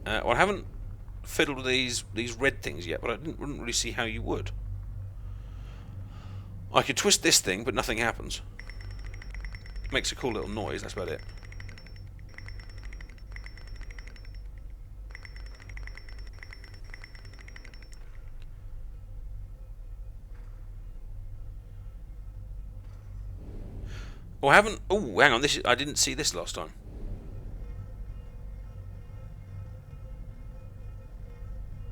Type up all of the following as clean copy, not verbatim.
Well, I haven't fiddled with these red things yet, but I wouldn't really see how you would. I could twist this thing, but nothing happens. Makes a cool little noise, that's about it. Oh, I haven't... Oh, hang on, I didn't see this last time.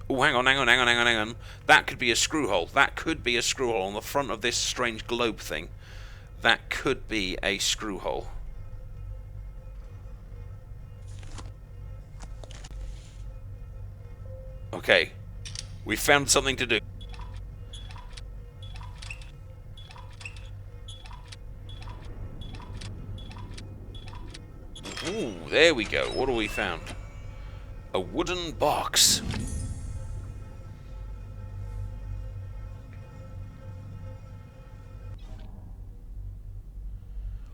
Oh, hang on. That could be a screw hole. That could be a screw hole on the front of this strange globe thing. That could be a screw hole. Okay. We found something to do. Ooh, there we go. What have we found? A wooden box.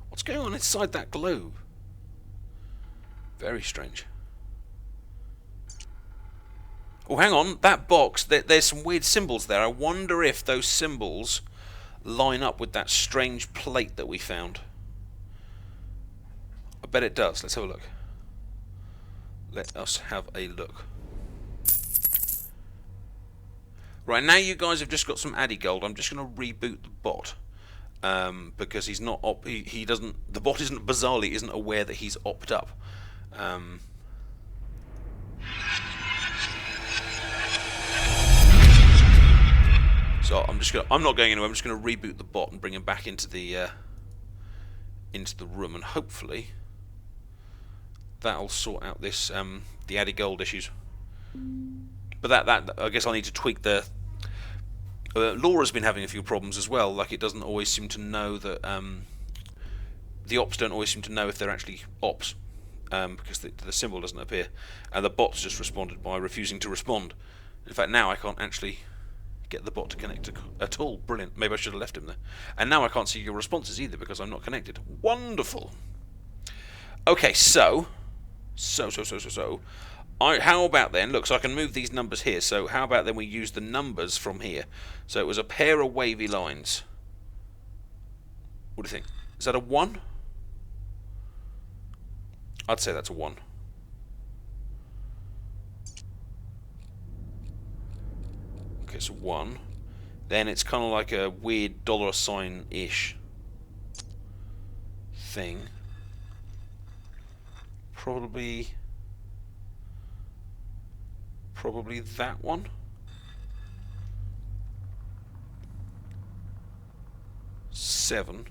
What's going on inside that globe? Very strange. Oh, hang on. That box, there's some weird symbols there. I wonder if those symbols line up with that strange plate that we found. I bet it does. Let's have a look. Let us have a look. Right, now you guys have just got some Addy gold. I'm just going to reboot the bot. Because he's not he doesn't, the bot isn't aware that he's opt up. So I'm not going anywhere. I'm just going to reboot the bot and bring him back into the room, and hopefully that'll sort out this the Addy gold issues. But that I guess I need to tweak the. Laura's been having a few problems as well. Like, it doesn't always seem to know that the ops don't always seem to know if they're actually ops, because the symbol doesn't appear, and the bot's just responded by refusing to respond. In fact, now I can't actually get the bot to connect at all. Brilliant. Maybe I should have left him there. And now I can't see your responses either because I'm not connected. Wonderful. Okay, so. How about then, look, so I can move these numbers here, so how about then we use the numbers from here? So it was a pair of wavy lines. What do you think? Is that a 1? I'd say that's a 1. Okay, so 1. Then it's kind of like a weird dollar sign-ish thing. Probably that one. Seven.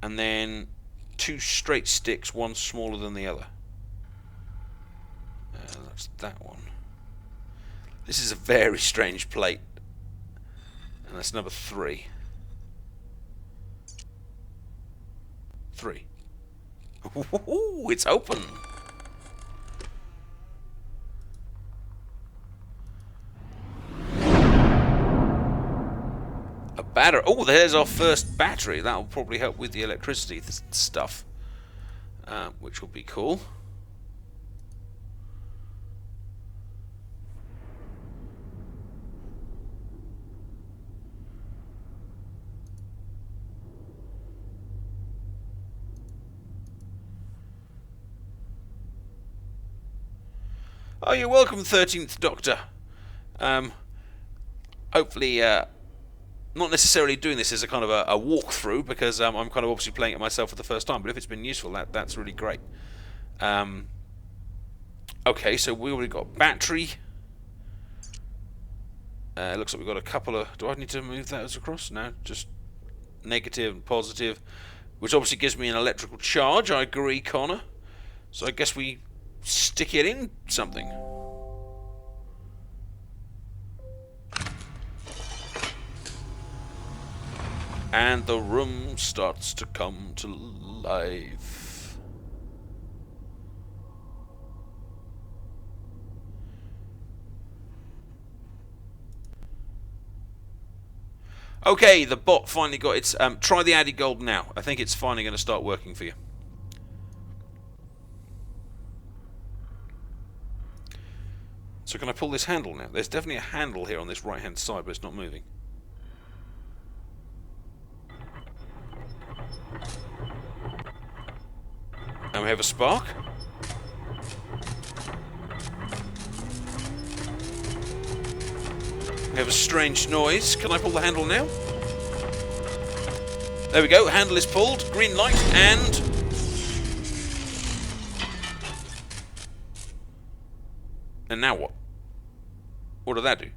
And then 2 straight sticks, one smaller than the other. That's that one. This is a very strange plate. And that's number 3. 3. Ooh, it's open. A battery. Oh, there's our first battery. That'll probably help with the electricity stuff, which will be cool. Oh, you're welcome, 13th Doctor. Hopefully, not necessarily doing this as a kind of a walkthrough, because I'm kind of obviously playing it myself for the first time, but if it's been useful, that's really great. Okay, so we already got battery. Looks like we've got a couple of... Do I need to move those across? No, just negative and positive, which obviously gives me an electrical charge. I agree, Connor. So I guess we stick it in something. And the room starts to come to life. Okay, the bot finally got its... try the Adi Gold now. I think it's finally going to start working for you. So can I pull this handle now? There's definitely a handle here on this right-hand side, but it's not moving. And we have a spark. We have a strange noise. Can I pull the handle now? There we go. Handle is pulled. Green light and... And now what? What did that do?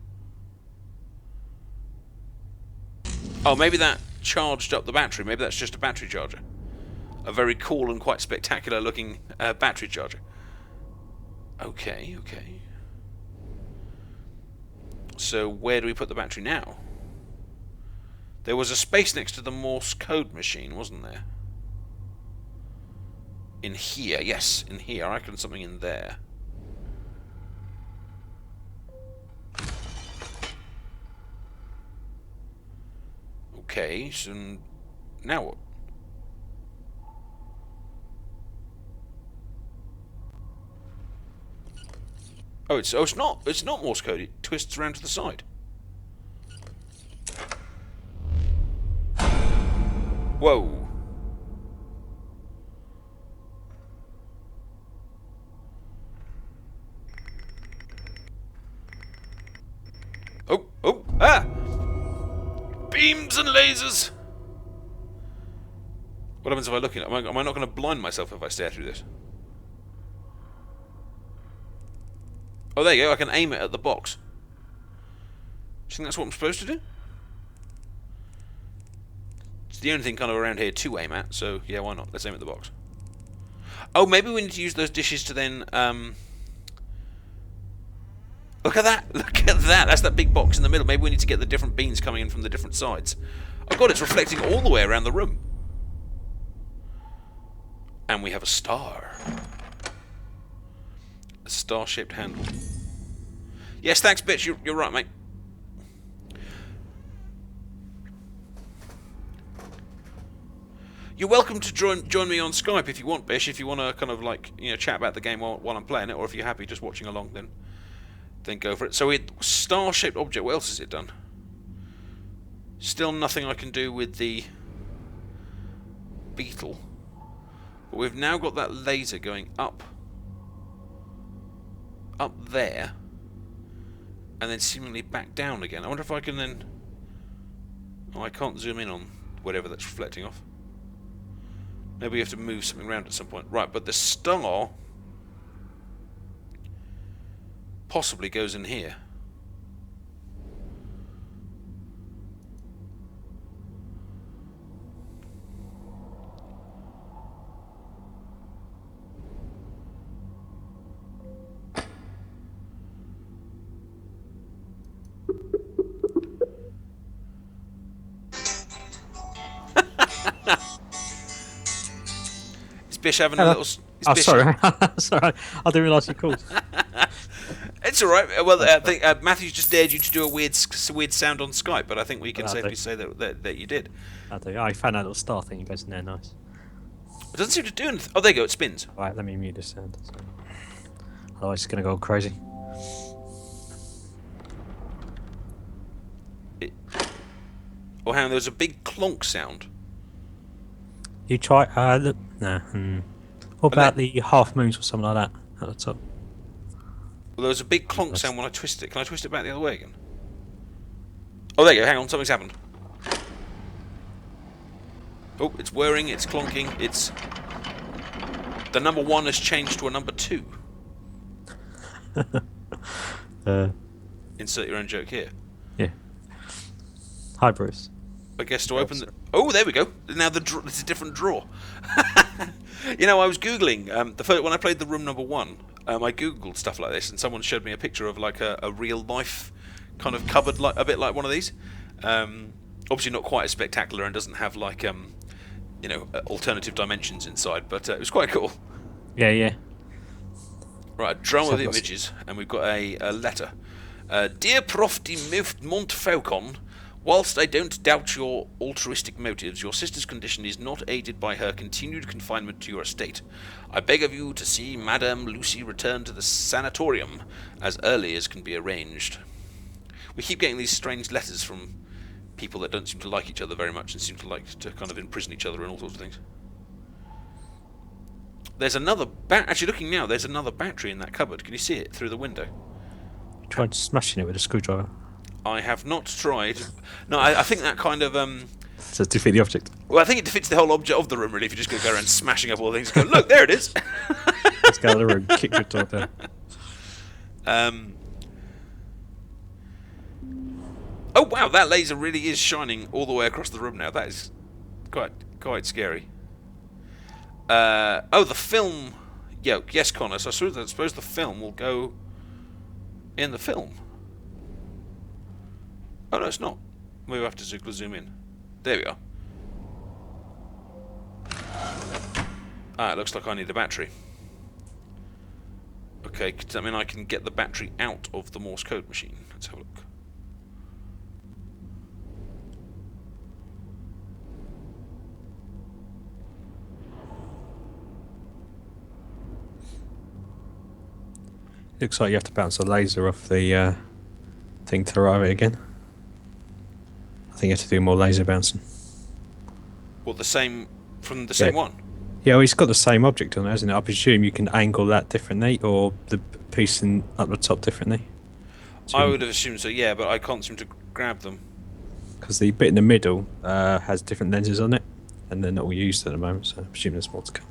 Oh, maybe that charged up the battery. Maybe that's just a battery charger. A very cool and quite spectacular looking battery charger. Okay, okay. So where do we put the battery now? There was a space next to the Morse code machine, wasn't there? In here, yes, in here. I reckon something in there. Okay, so now what? Oh, it's not Morse code. It twists around to the side. Whoa. Oh, ah! Beams and lasers! What happens if I look at it? Am I not going to blind myself if I stare through this? Oh, there you go. I can aim it at the box. Do you think that's what I'm supposed to do? It's the only thing kind of around here to aim at, so yeah, why not? Let's aim at the box. Oh, maybe we need to use those dishes to then... Look at that! Look at that! That's that big box in the middle. Maybe we need to get the different beans coming in from the different sides. Oh god, it's reflecting all the way around the room. And we have a star. A star-shaped handle. Yes, thanks, bitch. You're right, mate. You're welcome to join me on Skype if you want, Bish. If you want to kind of like chat about the game while I'm playing it, or if you're happy just watching along, then go for it. So star-shaped object. What else has it done? Still nothing I can do with the beetle. But we've now got that laser going up there, and then seemingly back down again. I wonder if I can then... Oh, I can't zoom in on whatever that's reflecting off. Maybe we have to move something around at some point. Right, but the star possibly goes in here. Bish having a little... Oh, sorry. Sorry. I didn't realise you called. It's alright. Well, I think Matthew's just dared you to do a weird sound on Skype, but I think we can safely say that you did. I found that little star thing. It goes in there nice. It doesn't seem to do anything. Oh, there you go. It spins. Alright, let me mute this sound. Otherwise it's going to go crazy. Oh, hang on. There was a big clonk sound. You try... look... Nah. What about the half moons or something like that at the top? Well, there was a big clonk sound when I twisted it. Can I twist it back the other way again? Oh, there you go. Hang on. Something's happened. Oh, it's whirring. It's clonking. It's... The number 1 has changed to a number 2. Insert your own joke here. Yeah. Hi, Bruce. I guess to open the... Oh, there we go. Now it's a different drawer. I was Googling... when I played the room number 1, I Googled stuff like this, and someone showed me a picture of like a real-life kind of cupboard, like a bit like one of these. Obviously not quite as spectacular and doesn't have like, alternative dimensions inside, but it was quite cool. Yeah, yeah. Right, a drum of images, and we've got a letter. Dear Prof de Montfaucon, Whilst I don't doubt your altruistic motives, your sister's condition is not aided by her continued confinement to your estate. I beg of you to see Madame Lucy return to the sanatorium as early as can be arranged. We keep getting these strange letters from people that don't seem to like each other very much and seem to like to kind of imprison each other and all sorts of things. There's another actually looking now, there's another battery in that cupboard. Can you see it through the window? Tried smashing it with a screwdriver. I have not tried. No, I think that kind of So defeat the object. well, I think it defeats the whole object of the room really if you're just going to go around smashing up all the things and go, look, there it is. Let's go to the room, kick the door down. Oh wow, that laser really is shining all the way across the room now. That is quite scary. Oh, the film yoke. Yes, Connor. So I suppose the film will go in the film. Oh no, it's not. We'll have to zoom in. There we are. Ah, it looks like I need a battery. Okay, does that mean I can get the battery out of the Morse code machine? Let's have a look. Looks like you have to bounce a laser off the thing to arrive it again. I think you have to do more laser bouncing. Well, the same from the same one. Yeah, well, it's got the same object on it, hasn't it? I presume you can angle that differently, or the piece up the top differently. I would have assumed so, yeah, but I can't seem to grab them. Because the bit in the middle has different lenses on it, and they're not all used at the moment, so I presume there's more to come.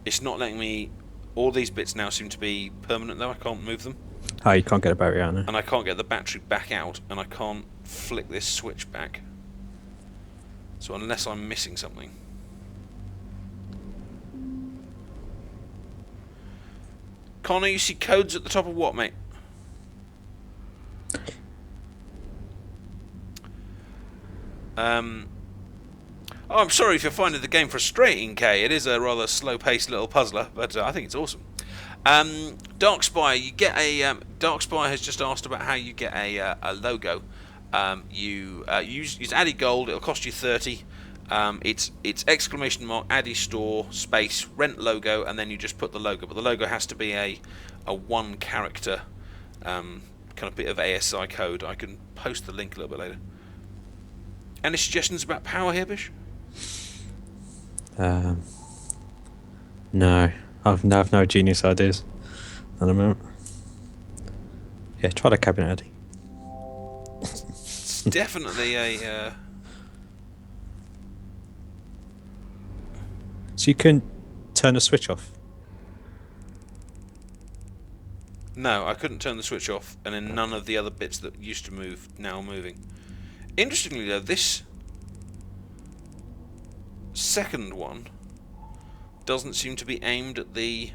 It's not letting me. All these bits now seem to be permanent, though. I can't move them. Oh, you can't get a battery out now. And I can't get the battery back out, and I can't flick this switch back. So unless I'm missing something. Connor, you see codes at the top of what, mate? Oh, I'm sorry if you're finding the game frustrating, Kay. It is a rather slow-paced little puzzler, but I think it's awesome. Dark Spy, you get a Dark Spy has just asked about how you get a logo. You use Adi Gold. It'll cost you 30. It's exclamation mark Adi Store space rent logo, and then you just put the logo. But the logo has to be a one character kind of bit of ASI code. I can post the link a little bit later. Any suggestions about power here, Bish? No, I've no genius ideas at the moment. Yeah, try the cabinet, Eddie. It's definitely a. So you can turn the switch off. No, I couldn't turn the switch off, and then none of the other bits that used to move now are moving. Interestingly, though, this second one doesn't seem to be aimed at the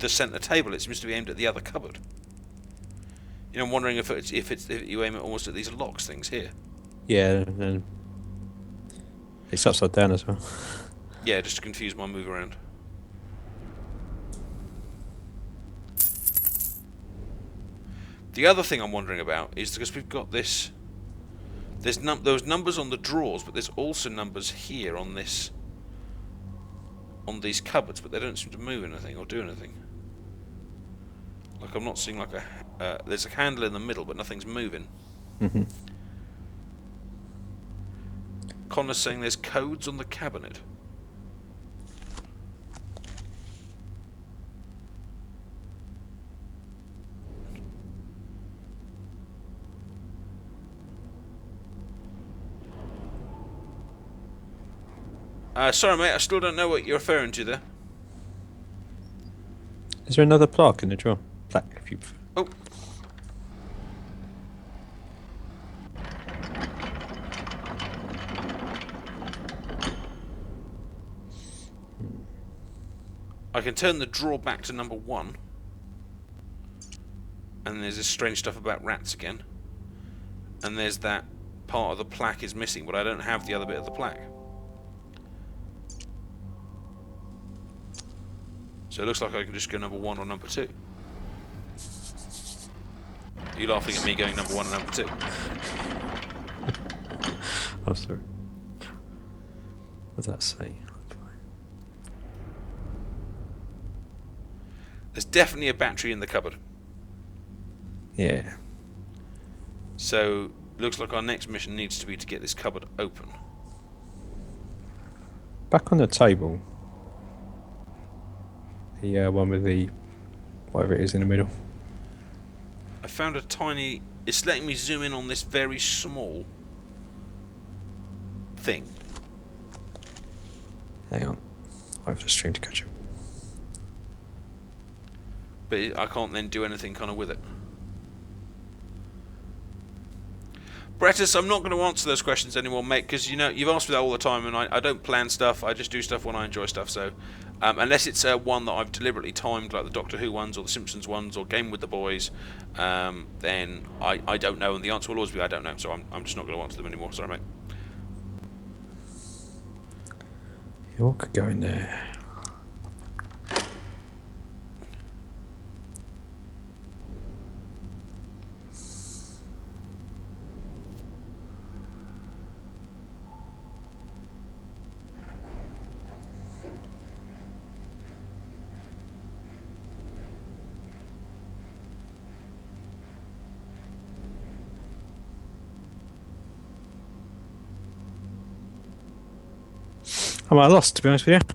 centre table. It seems to be aimed at the other cupboard. You know, I'm wondering if you aim it almost at these locks things here. Yeah, and it's upside down as well. Yeah, just to confuse my move around. The other thing I'm wondering about is because we've got this. There's those numbers on the drawers, but there's also numbers here on this. On these cupboards, but they don't seem to move anything or do anything. Like I'm not seeing like a. There's a handle in the middle, but nothing's moving. Mm-hmm. Connor's saying there's codes on the cabinet. Sorry, mate, I still don't know what you're referring to there. Is there another plaque in the drawer? Plaque, if you... Oh. I can turn the drawer back to number 1. And there's this strange stuff about rats again. And there's that part of the plaque is missing, but I don't have the other bit of the plaque. So it looks like I can just go number 1 or number 2. Are you laughing at me going number 1 and number 2? Oh, sorry. What does that say? There's definitely a battery in the cupboard. Yeah. So, looks like our next mission needs to be to get this cupboard open. Back on the table. The one with the whatever it is in the middle. I found a tiny... It's letting me zoom in on this very small thing. Hang on. Wait for the stream to catch up. But I can't then do anything kind of with it. Brettus, I'm not going to answer those questions anymore, mate, because you know you've asked me that all the time, and I don't plan stuff. I just do stuff when I enjoy stuff. So, unless it's one that I've deliberately timed, like the Doctor Who ones or the Simpsons ones or Game with the Boys, then I don't know, and the answer will always be I don't know. So I'm just not going to answer them anymore. Sorry, mate. Yeah, what could go in there? I'm at a loss, to be honest with you.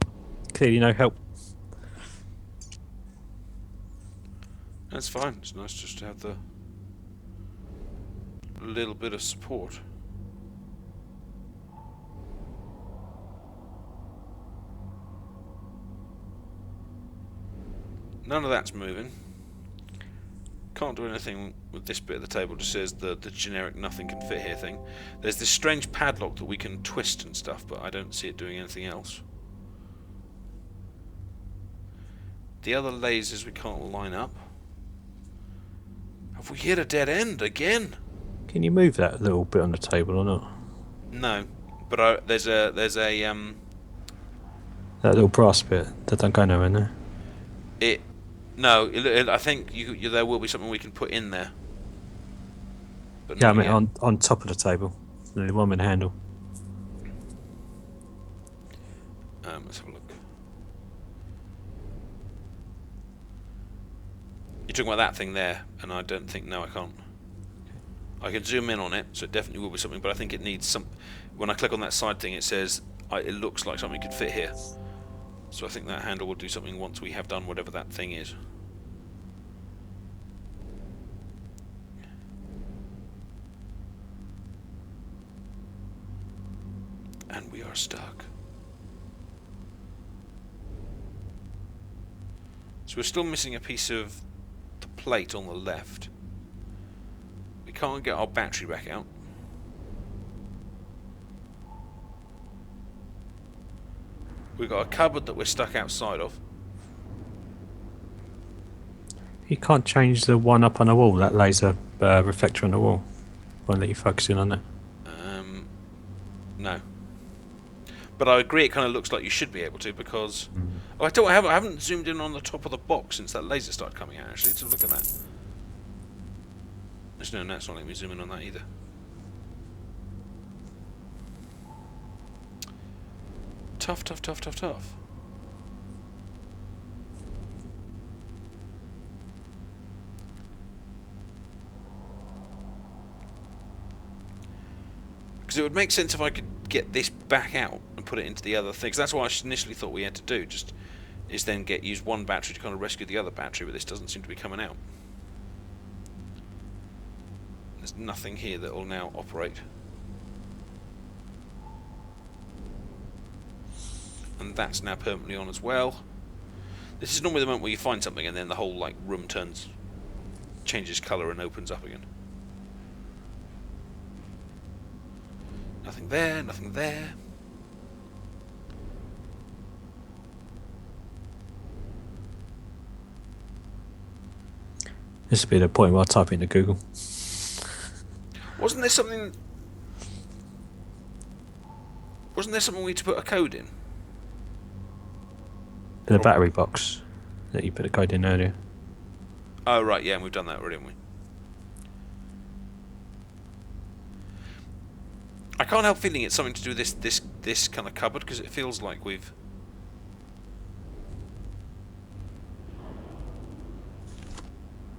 Clearly no help. That's fine. It's nice just to have the little bit of support. None of that's moving. Can't do anything with this bit of the table. Just says the generic nothing can fit here thing. There's this strange padlock that we can twist and stuff, but I don't see it doing anything else. The other lasers we can't line up. Have we hit a dead end again? Can you move that little bit on the table or not? No, but there's a that little brass bit that don't go nowhere, no? No, I think there will be something we can put in there. But Yeah, I mean on top of the table, the one with the handle. Let's have a look. You're talking about that thing there, and I don't think... No, I can't. I can zoom in on it, so it definitely will be something, but I think it needs some... When I click on that side thing, it says it looks like something could fit here. So I think that handle will do something once we have done whatever that thing is. And we are stuck. So we're still missing a piece of the plate on the left. We can't get our battery back out. We've got a cupboard that we're stuck outside of. You can't change the one up on the wall, that laser reflector on the wall. Won't let you focus in on it. No. But I agree, it kind of looks like you should be able to, because... Oh, I haven't zoomed in on the top of the box since that laser started coming out, actually. So look at that. There's no, it's not letting me zoom in on that either. Tough. Because it would make sense if I could get this back out and put it into the other thing. 'Cause that's what I initially thought we had to do. Is then use one battery to kind of rescue the other battery, but this doesn't seem to be coming out. There's nothing here that will now operate. And that's now permanently on as well. This is normally the moment where you find something and then the whole room changes colour and opens up again. Nothing there, nothing there. This would be the point where I type into Google. Wasn't there something we need to put a code in? In the battery box that you put a code in earlier. Oh right, yeah, and we've done that already, haven't we? I can't help feeling it's something to do with this kind of cupboard, because it feels like we've...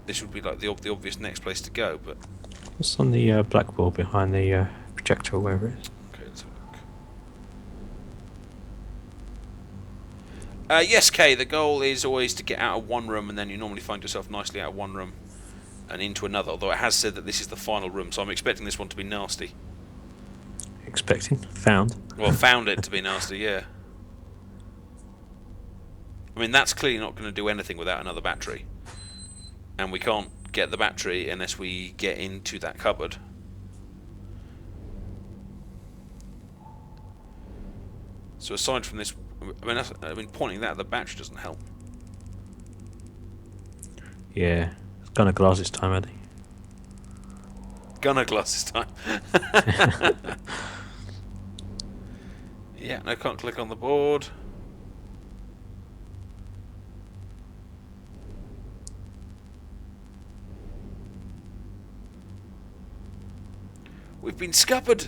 This would be like the obvious next place to go, but... What's on the blackboard behind the projector or wherever it is? Okay, let's have a look. Yes, Kay, the goal is always to get out of one room, and then you normally find yourself nicely out of one room and into another, although it has said that this is the final room, so I'm expecting this one to be nasty. Expecting? Found? Well, found it to be nasty, yeah. I mean, that's clearly not going to do anything without another battery. And we can't get the battery unless we get into that cupboard. So aside from this, I mean, pointing that at the battery doesn't help. Yeah. It's gonna glass this time, Eddie. Gunner glass this time. Yeah, no, can't click on the board. We've been scuppered.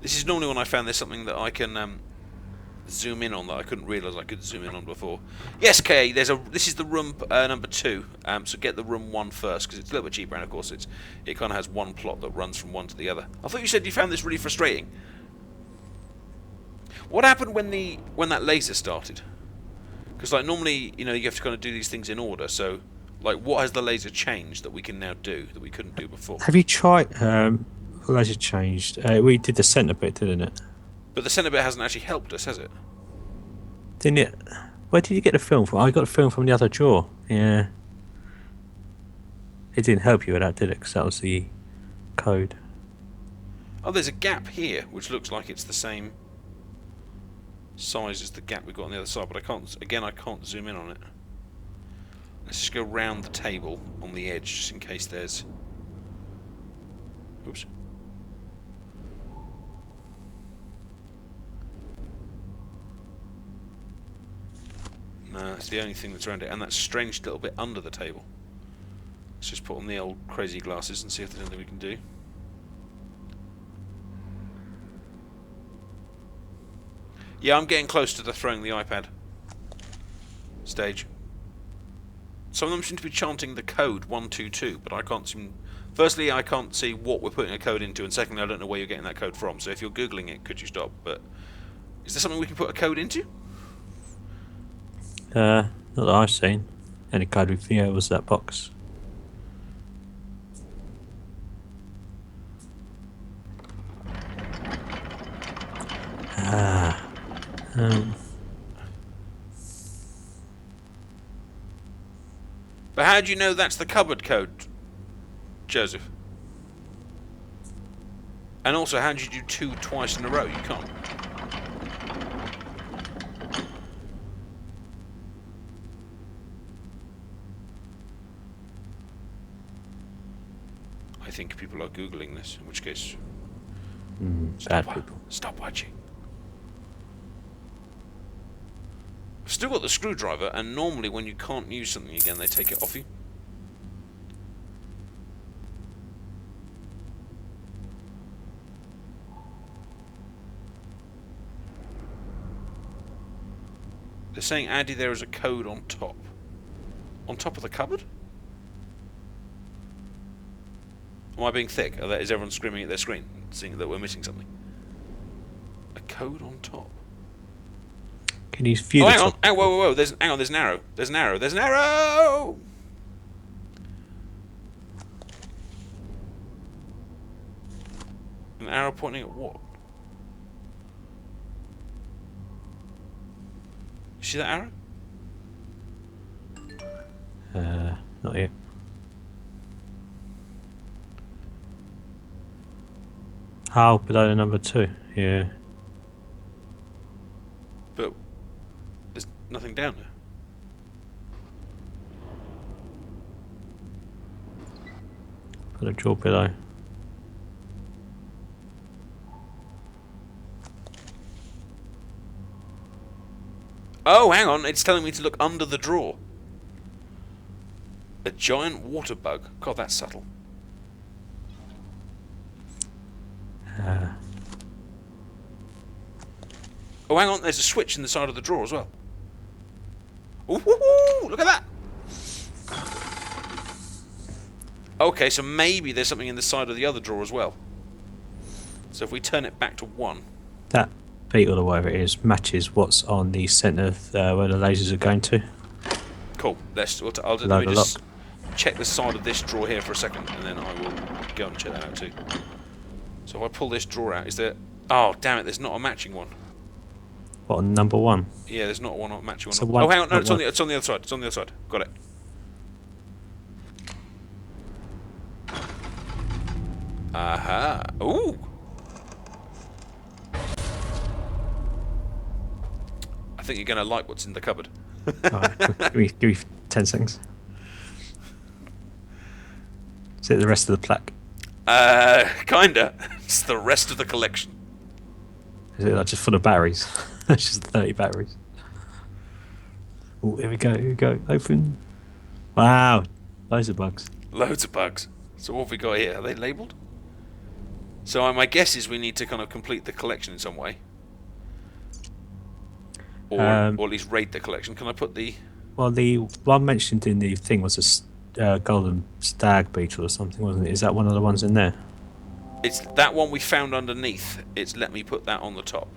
This is normally when I found there's something that I can zoom in on that I couldn't realise I could zoom in on before. Yes, Kay, this is the room number 2. So get the room 1 first, because it's a little bit cheaper, and of course it kind of has one plot that runs from one to the other. I thought you said you found this really frustrating. What happened when that laser started? Because like normally, you have to kind of do these things in order. So, like, what has the laser changed that we can now do that we couldn't do before? Have you tried? Laser changed. We did the centre bit, didn't it? But the centre bit hasn't actually helped us, has it? Didn't it? Where did you get the film from? I got the film from the other drawer. Yeah. It didn't help you with that, did it? Because that was the code. Oh, there's a gap here, which looks like it's the same size as the gap we've got on the other side, but I can't zoom in on it. Let's just go round the table on the edge, just in case there's... Oops. No, that's the only thing that's around it, and that strange little bit under the table. Let's just put on the old crazy glasses and see if there's anything we can do. Yeah, I'm getting close to the throwing the iPad stage. Some of them seem to be chanting the code 122, but I can't seem... Firstly, I can't see what we're putting a code into, and secondly, I don't know where you're getting that code from. So if you're Googling it, could you stop? But is there something we can put a code into? Not that I've seen. Any code with was that box. But how do you know that's the cupboard code, Joseph? And also, how do you do 2 twice in a row? You can't. I think people are Googling this, in which case... Bad people. Stop watching. I've still got the screwdriver, and normally when you can't use something again, they take it off you. They're saying, Adi, there is a code on top. On top of the cupboard? Am I being thick? Is everyone screaming at their screen, seeing that we're missing something? A code on top. Can you view oh, the hang on. top? Hang, whoa, whoa, whoa. There's an arrow. There's an arrow. There's an arrow! An arrow pointing at what? You see that arrow? Not yet. Oh, below the number 2. Yeah. But there's nothing down there. Put a drawer below. Oh, hang on. It's telling me to look under the drawer. A giant water bug. God, that's subtle. Oh, hang on, there's a switch in the side of the drawer as well. Ooh, woo, woo, look at that! Okay, so maybe there's something in the side of the other drawer as well. So if we turn it back to 1... That beetle or whatever it is matches what's on the centre where the lasers are going to. Cool. Let me just check the side of this drawer here for a second, and then I will go and check that out too. So if I pull this drawer out, is there... Oh, damn it, there's not a matching one. What, on number 1? Yeah, there's not a matching one. So Oh, hang on, no, it's on the other side. It's on the other side. Got it. Aha. Ooh! I think you're going to like what's in the cupboard. Alright, give me 10 seconds. Is it the rest of the plaque? Kinda. It's the rest of the collection. Is it like just full of batteries? It's just 30 batteries. Oh, here we go, open. Wow, loads of bugs. Loads of bugs. So what have we got here? Are they labelled? So my guess is we need to kind of complete the collection in some way. Or at least raid the collection. Can I put the... Well, the one mentioned in the thing was a golden stag beetle or something, wasn't it? Is that one of the ones in there? It's that one we found underneath. It's let me put that on the top.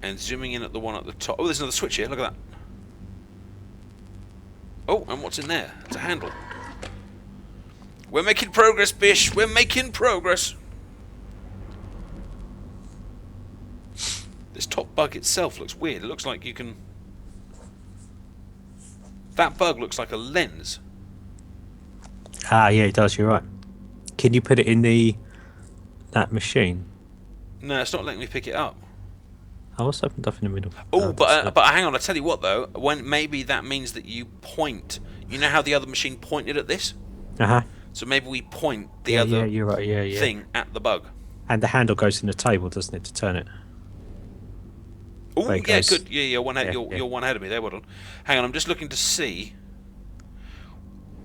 And zooming in at the one at the top. Oh, there's another switch here. Look at that. Oh, and what's in there? It's a handle. We're making progress, Bish. We're making progress. This top bug itself looks weird. It looks like you can... That bug looks like a lens. Ah, yeah, it does. You're right. Can you put it in that machine? No, it's not letting me pick it up. Oh, what's opened up in the middle? Oh, but hang on. I tell you what, though. When maybe that means that you point. You know how the other machine pointed at this? Uh-huh. So maybe we point the other you're right. Yeah. thing at the bug. And the handle goes in the table, doesn't it, to turn it? Oh, yeah, good. Yeah, you're one ahead of me there. Well done. Hang on, I'm just looking to see.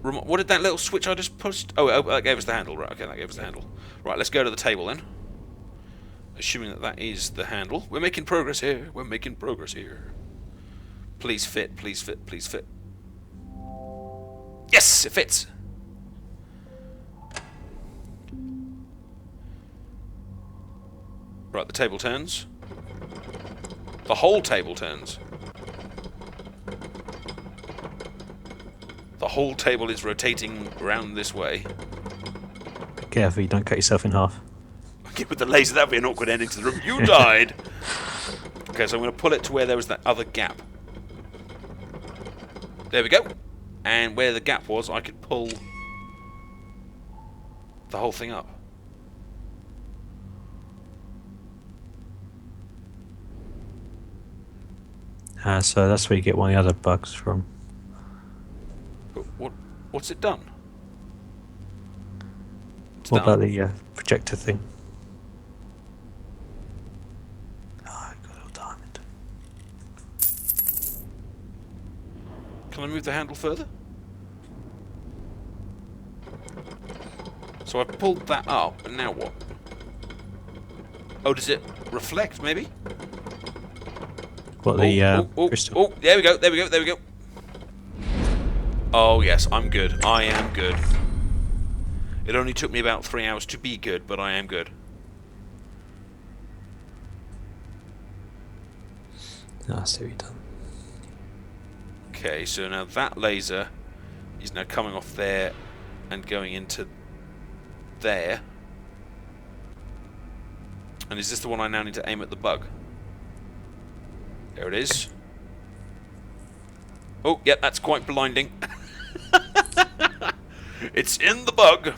What did that little switch I just pushed? Oh, that gave us the handle. Right, okay, that gave us the handle. Right, let's go to the table then. Assuming that is the handle. We're making progress here. We're making progress here. Please fit, please fit, please fit. Yes, it fits. Right, the table turns. The whole table turns. The whole table is rotating around this way. Be careful, you don't cut yourself in half. Okay, with the laser, that would be an awkward ending to the room. You died! Okay, so I'm going to pull it to where there was that other gap. There we go. And where the gap was, I could pull the whole thing up. So that's where you get one of the other bugs from. What's it done? What about the projector thing? Oh, I got a little diamond. Can I move the handle further? So I pulled that up, and now what? Oh, does it reflect, maybe? What, the crystal? Oh, there we go, there we go, there we go. Oh, yes, I'm good. I am good. It only took me about 3 hours to be good, but I am good. I see what you've done. Okay, so now that laser is now coming off there and going into there. And is this the one I now need to aim at the bug? There it is. Oh, yep, that's quite blinding. It's in the bug.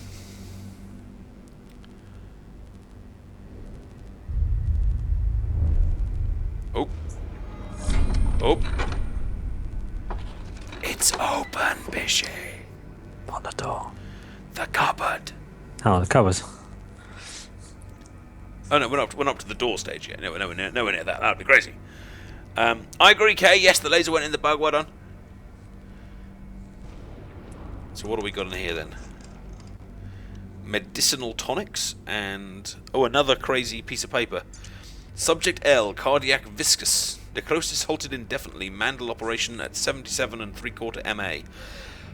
Oh. Oh. It's open, Bishy. On the door. The cupboard. Oh, the covers. Oh no, we're not up to the door stage yet. Nowhere near that. That'd be crazy. I agree, Kay. Yes, the laser went in the bug. Well done. So what do we got in here then? medicinal tonics, and another crazy piece of paper. Subject L, cardiac viscous. Necrosis halted indefinitely. Mandal operation at 77 3/4 MA.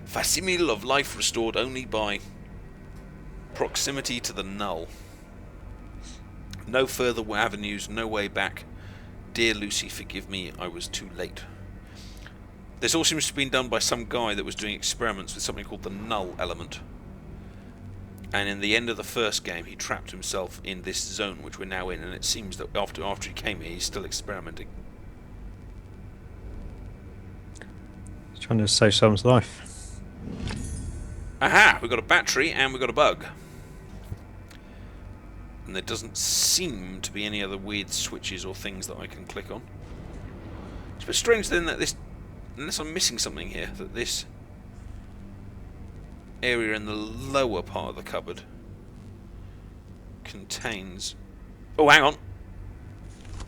Facsimile of life restored only by proximity to the null. No further avenues, no way back. Dear Lucy, forgive me, I was too late. This all seems to have been done by some guy that was doing experiments with something called the null element. And in the end of the first game, he trapped himself in this zone, which we're now in, and it seems that after he came here, he's still experimenting. He's trying to save someone's life. Aha! We've got a battery and we've got a bug. And there doesn't seem to be any other weird switches or things that I can click on. It's a bit strange then that this, unless I'm missing something here, that this area in the lower part of the cupboard contains... Oh, hang on!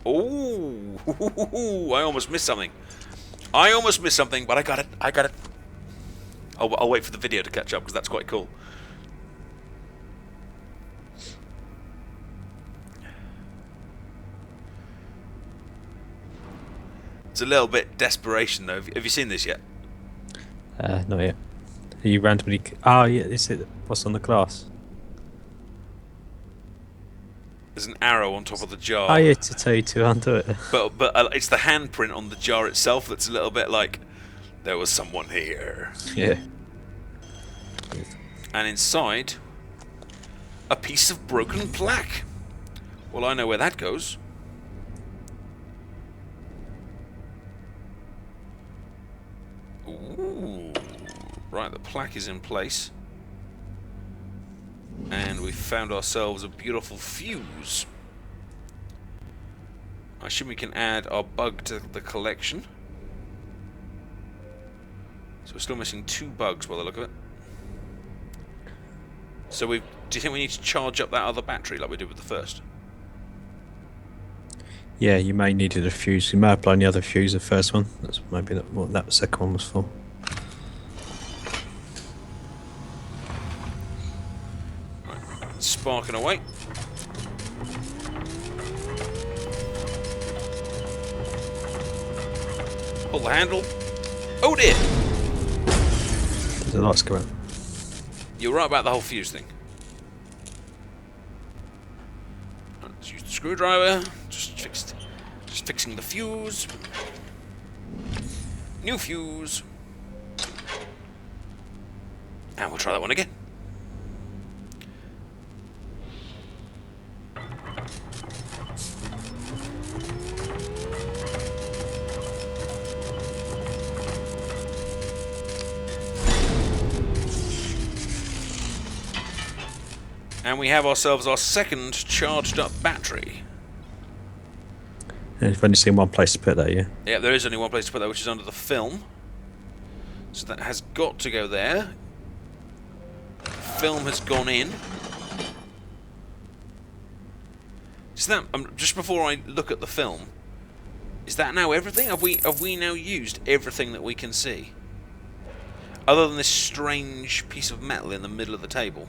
Oh, I almost missed something. I almost missed something, but I got it. I got it. I'll wait for the video to catch up, because that's quite cool. It's a little bit desperation, though. Have you seen this yet? Not yet. Are you randomly... Oh, yeah, is it... What's on the glass? There's an arrow on top of the jar. Oh, yeah, to tell you to undo it. But it's the handprint on the jar itself that's a little bit like, there was someone here. Yeah. And inside, a piece of broken plaque. Well, I know where that goes. Ooh. Right, the plaque is in place. And we found ourselves a beautiful fuse. I assume we can add our bug to the collection. So we're still missing 2 bugs by the look of it. So do you think we need to charge up that other battery like we did with the first? Yeah, you may need a fuse. You may have blown the other fuse, the first one. That's maybe what that second one was for. Right, sparking away. Pull the handle. Oh dear! The lights go out. You're right about the whole fuse thing. Let's use the screwdriver. Just fixing the fuse. New fuse. And we'll try that one again. And we have ourselves our second charged up battery. Yeah, you've only seen one place to put that, yeah? Yeah, there is only one place to put that, which is under the film. So that has got to go there. Film has gone in. Is that just before I look at the film? Is that now everything? Have we now used everything that we can see? Other than this strange piece of metal in the middle of the table.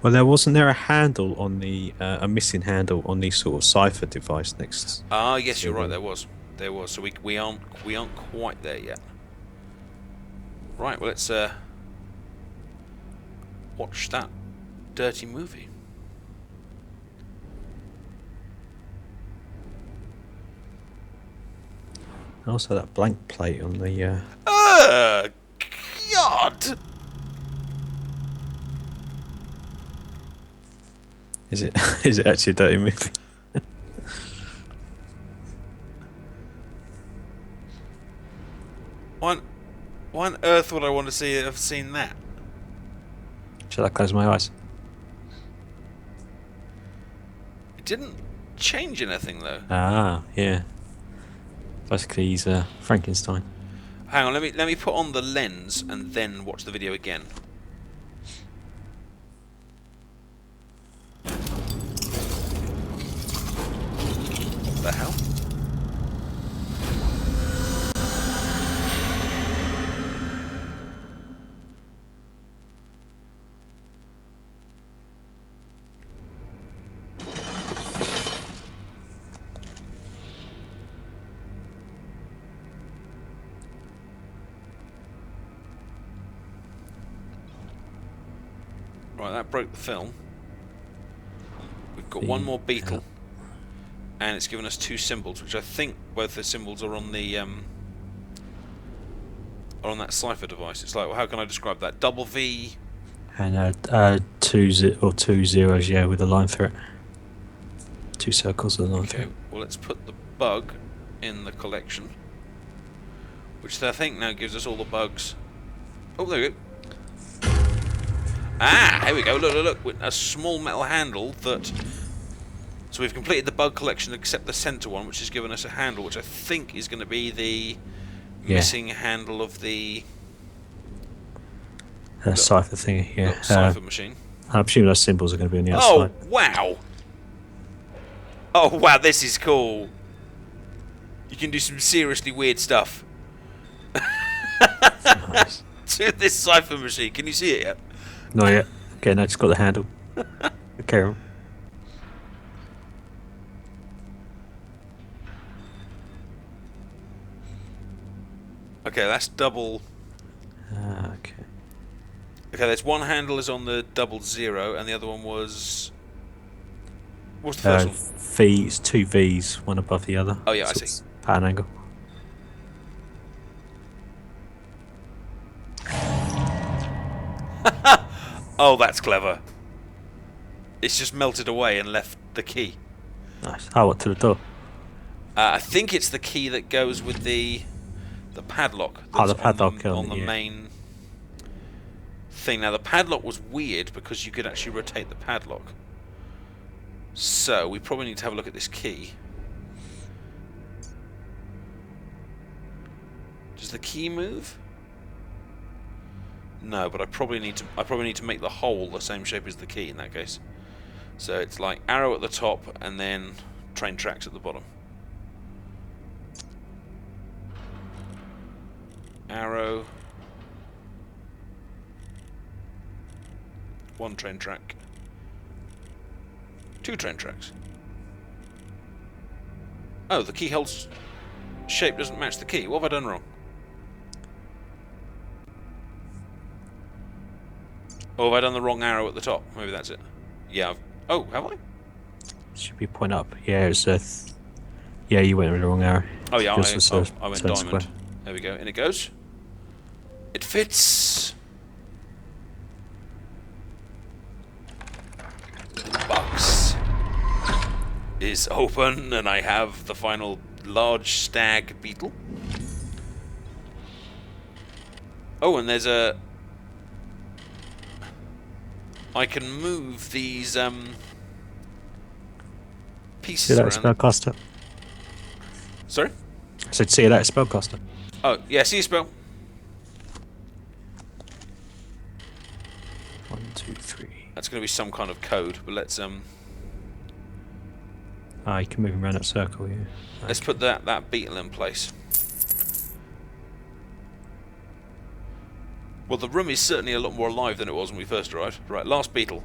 Well, wasn't there a handle on the a missing handle on the sort of cipher device next? Ah, yes, you're right. There was. So we aren't quite there yet. Right. Well, let's watch that dirty movie. Also, that blank plate on the. God! Is it actually a dirty movie? Why on earth would I want to have seen that? Shall I close my eyes? It didn't change anything though. Ah, yeah. Basically, he's Frankenstein. Hang on, let me put on the lens and then watch the video again. What the hell? Right, that broke the film. We've got The- one more beetle. yeah. And it's given us 2 symbols, which I think both the symbols are on the are on that cipher device. It's like, well, how can I describe that? Double V. And two zeros, yeah, with a line through it. 2 circles with a line through Okay, it. well, let's put the bug in the collection, which I think now gives us all the bugs. Oh, there we go. Ah, here we go. Look, look, look. With a small metal handle that. So we've completed the bug collection except the center one, which has given us a handle, which I think is going to be the missing handle of the Cipher thingy, yeah. little cipher machine. I'm assuming those symbols are going to be on the Oh, outside. wow! Oh, wow, this is cool. You can do some seriously weird stuff Nice. to this cipher machine. Can you see it yet? Not yet. Okay, now just got the handle. Okay. Okay, that's double. Okay. Okay, there's one handle is on the 00, and the other one was. What's the first one? V's, 2 V's, one above the other. Oh, yeah, I So see. it's pattern angle. Oh, that's clever. It's just melted away and left the key. Nice. Oh, what, to the door? I think it's the key that goes with the padlock. Oh, the that's padlock on the yeah. main thing. Now, the padlock was weird because you could actually rotate the padlock. So, we probably need to have a look at this key. Does the key move? No, but I probably need to make the hole the same shape as the key in that case. So it's like arrow at the top and then train tracks at the bottom. Arrow. 1 train track. 2 train tracks. Oh, the keyhole's shape doesn't match the key. What have I done wrong? Or have I done the wrong arrow at the top? Maybe that's it. Yeah. Oh, have I? Should be point up. Yeah, it's yeah, you went with the wrong arrow. Oh yeah, Yours was I went turn diamond. square. There we go. In it goes. It fits. The box is open, and I have the final large stag beetle. Oh, and there's a. I can move these pieces See that around. spellcaster? Sorry? I said, see that spellcaster. Oh, yeah, see you spell. 1, 2, 3. That's going to be some kind of code, but let's Ah, you can move him around that circle, yeah. let's put that beetle in place. Well, the room is certainly a lot more alive than it was when we first arrived. Right, last beetle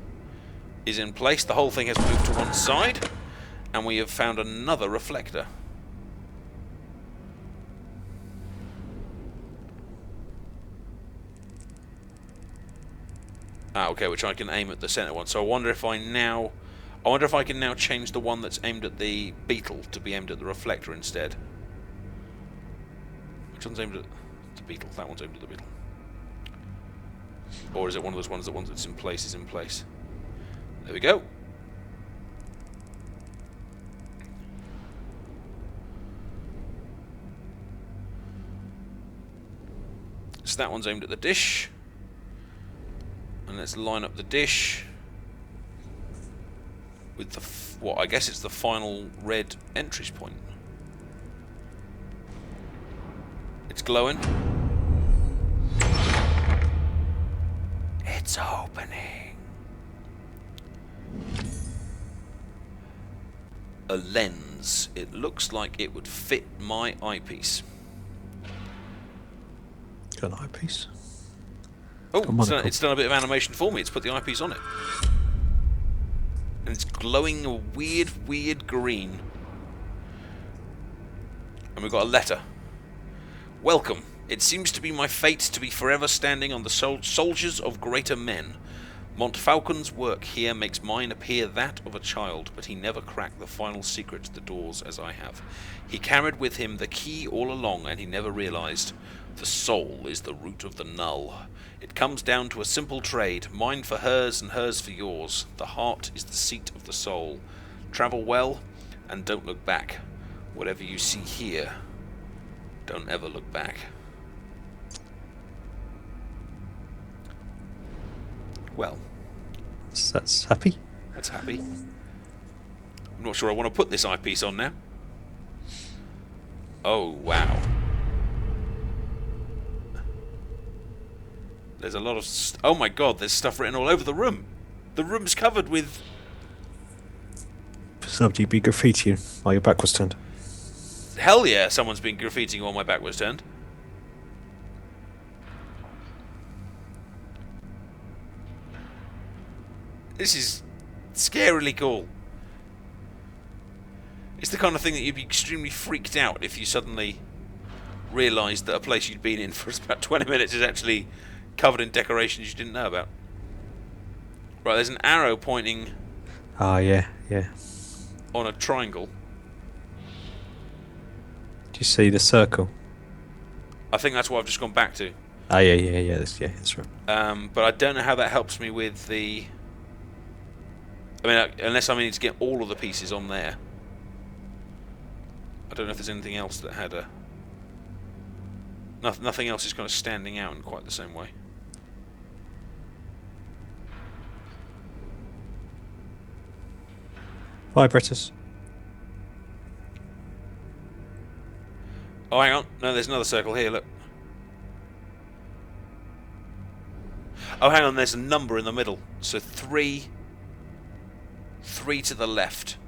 is in place. The whole thing has moved to one side, and we have found another reflector. Ah, okay, which I can aim at the center one. So I wonder if I can now change the one that's aimed at the beetle to be aimed at the reflector instead. Which one's aimed at the beetle? That one's aimed at the beetle. Or is it one of those ones that once it's in place is in place? There we go. So that one's aimed at the dish. And let's line up the dish with the what I guess it's the final red entry point. It's glowing. It's opening. A lens. It looks like it would fit my eyepiece. Got an eyepiece. Oh, Come on, it's done a bit of animation for me. It's put the eyepiece on it. And it's glowing a weird green. And we've got a letter. Welcome. It seems to be my fate to be forever standing on the soldiers of greater men. Montfalcon's work here makes mine appear that of a child, but he never cracked the final secret to the doors as I have. He carried with him the key all along, and he never realized the soul is the root of the null. It comes down to a simple trade, mine for hers and hers for yours. The heart is the seat of the soul. Travel well, and don't look back. Whatever you see here, don't ever look back. Well, that's happy. That's happy. I'm not sure I want to put this eyepiece on now. Oh, wow. There's a lot of... oh my god, there's stuff written all over the room. The room's covered with... Somebody be graffitiing while your back was turned. hell yeah, someone's been graffitiing while my back was turned. This is scarily cool. It's the kind of thing that you'd be extremely freaked out if you suddenly realised that a place you'd been in for about 20 minutes is actually covered in decorations you didn't know about. Right, there's an arrow pointing... ah, yeah, yeah. ...on a triangle. Do you see the circle? I think that's what I've just gone back to. Ah, yeah, that's right. But I don't know how that helps me with the... I mean, unless I need to get all of the pieces on there. I don't know if there's anything else that had a... Nothing else is kind of standing out in quite the same way. Vibrators. Oh, hang on. No, there's another circle here, look. Oh, hang on, there's a number in the middle. So 3 to the left.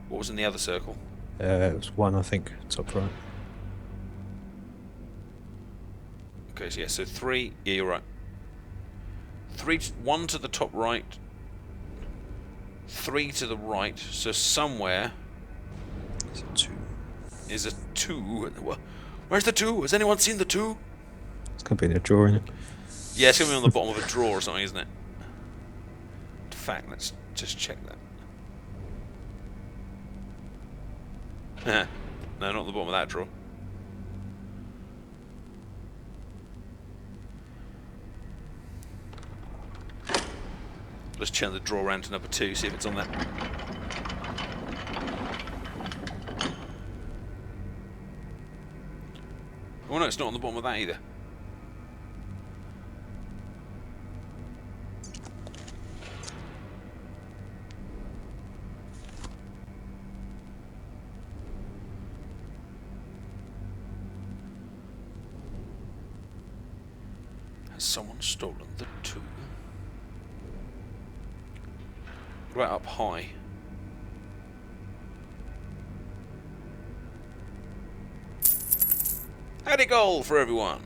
What was in the other circle? It was 1, I think, top right. Okay, so yeah, so 3... yeah, you're right. 1 to the top right. 3 to the right. So somewhere... It's a 2. Is a 2. Where's the 2? Has anyone seen the 2? It's going to be in a drawer, isn't it? Yeah, it's going to be on the bottom of a drawer or something, isn't it? In fact, let's just check that. No, not the bottom of that drawer. Let's turn the drawer around to number 2, see if it's on that. Oh no, it's not on the bottom of that either. Has someone stolen the 2? Right up high. Howdy goal for everyone.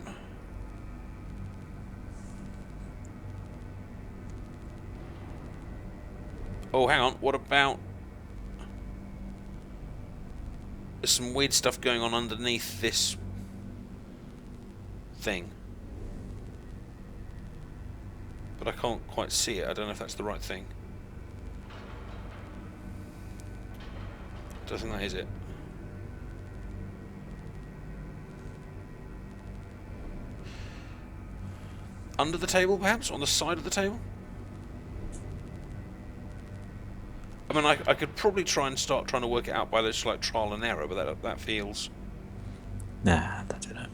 Oh, hang on. What about... there's some weird stuff going on underneath this thing. But I can't quite see it. I don't know if that's the right thing. I don't think that is it. Under the table, perhaps? On the side of the table? I mean, I could probably try and start trying to work it out by this like trial and error, but that feels... Nah, I don't know.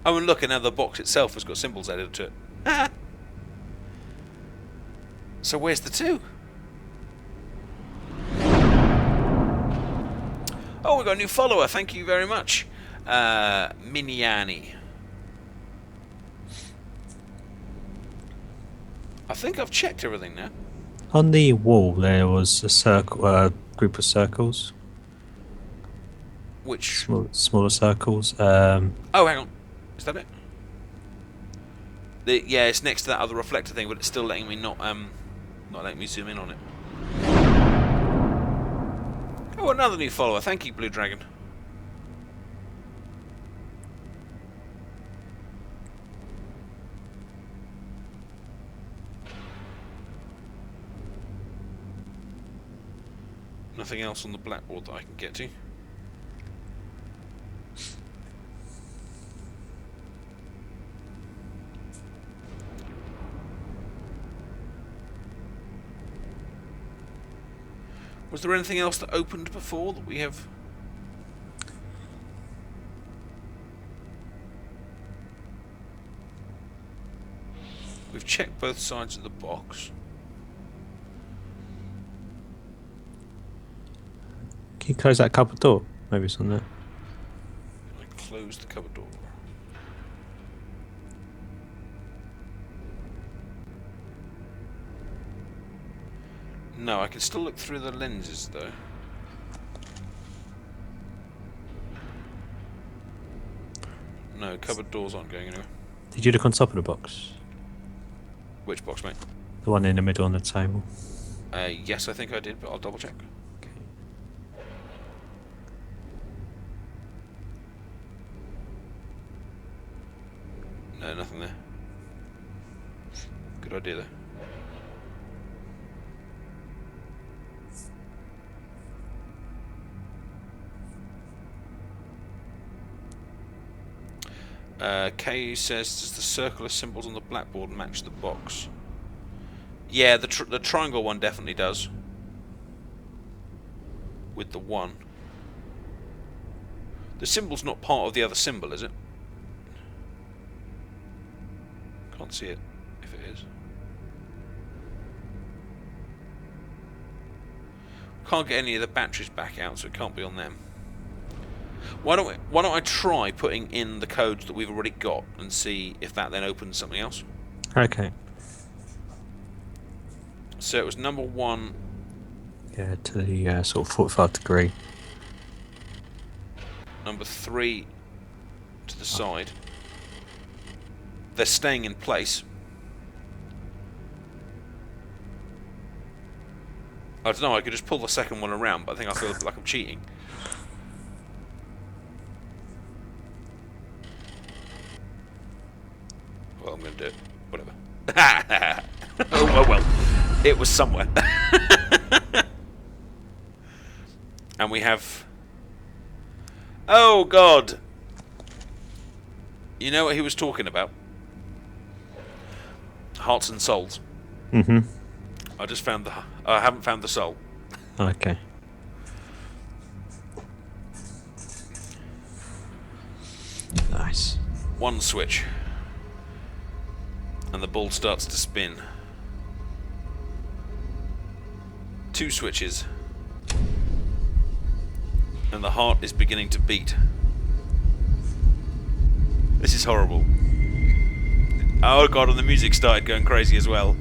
Oh, and look, and now the box itself has got symbols added to it. So where's the 2? Oh, we got a new follower. Thank you very much, Miniani. I think I've checked everything now. On the wall, there was a circle, group of circles. Which? Smaller circles. Oh, hang on. Is that it? Yeah, it's next to that other reflector thing, but it's still letting me not letting me zoom in on it. Oh, another new follower. Thank you, Blue Dragon. nothing else on the blackboard that I can get to. Was there anything else that opened before that we have? We've checked both sides of the box. Can you close that cupboard door? Maybe it's on there. I close the cupboard door. No, I can still look through the lenses though. No, cupboard doors aren't going anywhere. Did you look on top of the box? Which box, mate? The one in the middle on the table. Yes, I think I did, but I'll double check. Okay. No, nothing there. Good idea though. Kay says, does the circular symbols on the blackboard match the box? Yeah, the triangle one definitely does. With the 1. The symbol's not part of the other symbol, is it? Can't see it, if it is. Can't get any of the batteries back out, so it can't be on them. Why don't I try putting in the codes that we've already got and see if that then opens something else? Okay. So it was number 1. Yeah, to the sort of 45 degree. Number 3 to the side. They're staying in place. I don't know, I could just pull the second one around, but I think I feel like I'm cheating. Well, I'm going to do it. Whatever. Oh, well. It was somewhere. And we have... Oh, God! You know what he was talking about? Hearts and souls. Mm-hmm. I just found the... I haven't found the soul. Okay. Nice. One switch. And the ball starts to spin. 2 switches. And the heart is beginning to beat. This is horrible. Oh god, and the music started going crazy as well.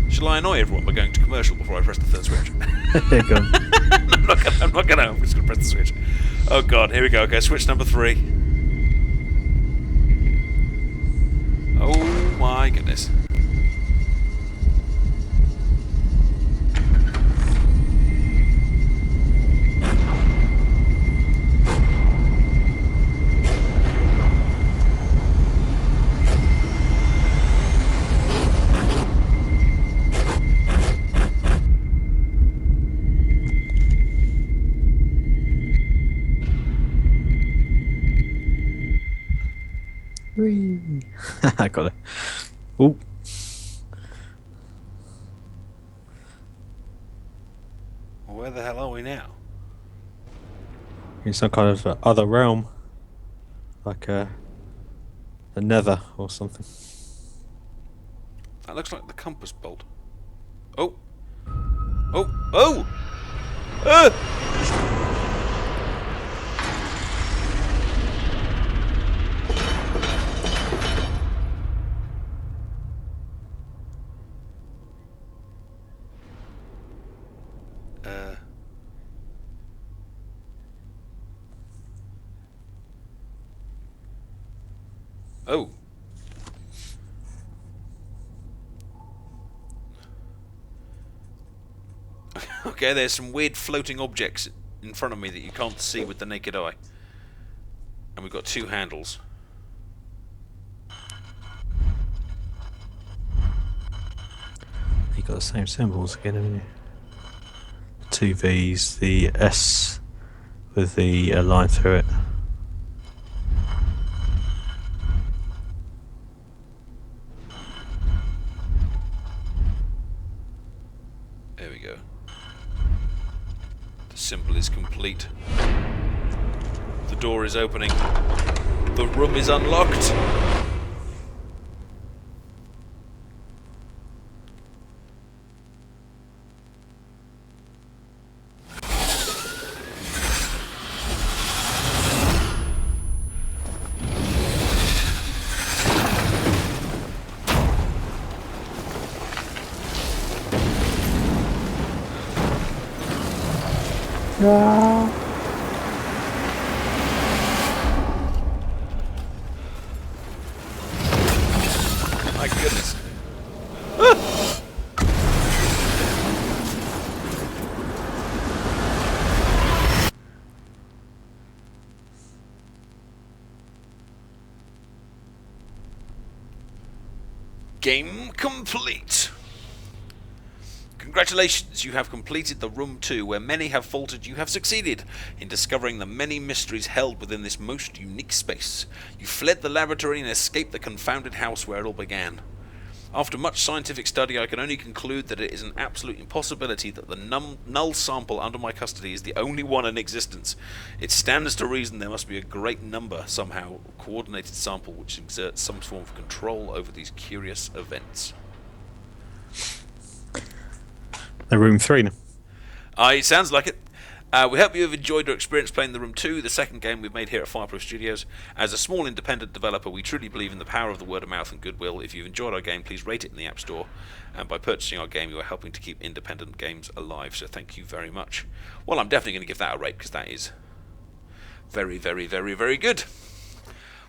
Shall I annoy everyone by going to commercial before I press the 3rd switch? Go on. I'm not gonna. I'm just gonna press the switch. Oh god, here we go. Okay, switch number 3. Oh my goodness. I got it. Ooh. Where the hell are we now? In some kind of other realm. Like the nether or something. That looks like the compass bolt. Oh! Oh! Oh! Oh! Okay, there's some weird floating objects in front of me that you can't see with the naked eye. And we've got 2 handles. You you've got the same symbols again, haven't you? Two V's, the S with the line through it. There we go. The symbol is complete. The door is opening. The room is unlocked. My goodness. Game complete. Congratulations, you have completed the Room 2. Where many have faltered, you have succeeded in discovering the many mysteries held within this most unique space. You fled the laboratory and escaped the confounded house where it all began. After much scientific study, I can only conclude that it is an absolute impossibility that the null sample under my custody is the only one in existence. It stands to reason there must be a great number, somehow, coordinated sample which exerts some form of control over these curious events. The Room 3 now. It sounds like it. We hope you have enjoyed your experience playing The Room 2, the second game we've made here at Fireproof Studios. As a small independent developer, we truly believe in the power of the word of mouth and goodwill. If you've enjoyed our game, please rate it in the App Store. And by purchasing our game, you are helping to keep independent games alive. So thank you very much. Well, I'm definitely going to give that a rate because that is very, very, very, very good.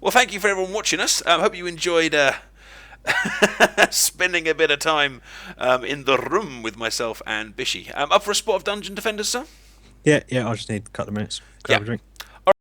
Well, thank you for everyone watching us. I hope you enjoyed spending a bit of time in the room with myself and Bishy. Up for a spot of Dungeon Defenders, sir? Yeah, I just need a couple of minutes. Grab a drink.